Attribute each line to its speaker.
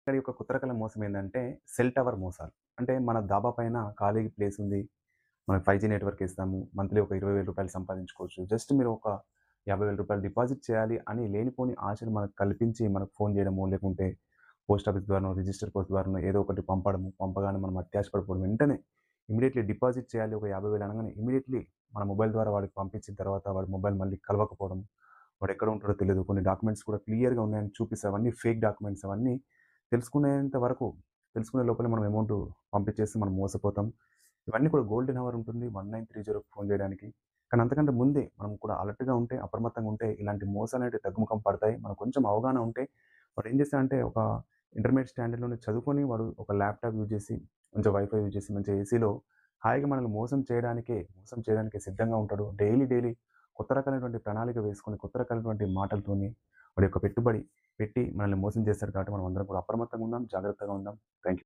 Speaker 1: ఇక్కడ యొక్క కొత్త రకాల మోసం ఏందంటే, సెల్ టవర్ మోసాలు. అంటే మన డాబా పైన ఖాళీ ప్లేస్ ఉంది. మనం 5జీ నెట్వర్క్ ఇస్తాము. మంత్లీ ఒక రూ. 20,000 సంపాదించుకోవచ్చు. జస్ట్ మీరు ఒక రూ. 50,000 డిపాజిట్ చేయాలి అని లేనిపోని ఆశలు మనకు కల్పించి మనకు ఫోన్ చేయడమో, లేకుంటే పోస్ట్ ఆఫీస్ ద్వారానో, రిజిస్టర్ పోస్ట్ ద్వారానో ఏదో ఒకటి పంపడము. పంపగానే మనం అత్యాశ పడిపోవడం. వెంటనే ఇమ్మీడియేట్‌లీ డిపాజిట్ చేయాలి. ఒక 50,000 అనగానే ఇమ్మీడియేట్‌లీ మన మొబైల్ ద్వారా వాడికి పంపించిన తర్వాత వాడి మొబైల్ మళ్ళీ కలవకపోవడం. వాడెక్కడ ఉంటాడో తెలీదు. కొన్ని డాక్యుమెంట్స్ కూడా క్లియర్‌గా ఉన్నాయని చూపిస్తే అవన్నీ ఫేక్ డాక్యుమెంట్స్ అవన్నీ తెలుసుకునేంత వరకు తెలుసుకునే లోపలే మనం అమౌంట్ పంపించేసి మనం మోసపోతాం. ఇవన్నీ కూడా గోల్డెన్ అవర్ ఉంటుంది 1930కి ఫోన్ చేయడానికి. కానీ అంతకంటే ముందే మనం కూడా అలర్ట్‌గా ఉంటే, అప్రమత్తంగా ఉంటే ఇలాంటి మోసాలనేటివి తగ్గుముఖం పడతాయి. మనకు కొంచెం అవగాహన ఉంటే వాడేం చేస్తాడంటే ఒక ఇంటర్మీడియేట్ స్టాండర్డ్‌లోనే చదువుకొని వాడు ఒక ల్యాప్‌టాప్ యూజ్ చేసి, మంచిగా వైఫై యూజ్ చేసి, మంచిగా ఏసీలో హాయిగా మనల్ని మోసం చేయడానికే సిద్ధంగా ఉంటాడు. డైలీ కొత్త రకాలైనటువంటి ప్రణాళిక వేసుకొని, కొత్త రకాలైనటువంటి మాటలతోని వాడి యొక్క పెట్టుబడి పెట్టి మనల్ని మోసం చేస్తాడు కాబట్టి మనం అందరం కూడా అప్రమత్తంగా ఉందాం, జాగ్రత్తగా ఉందాం. Thank you.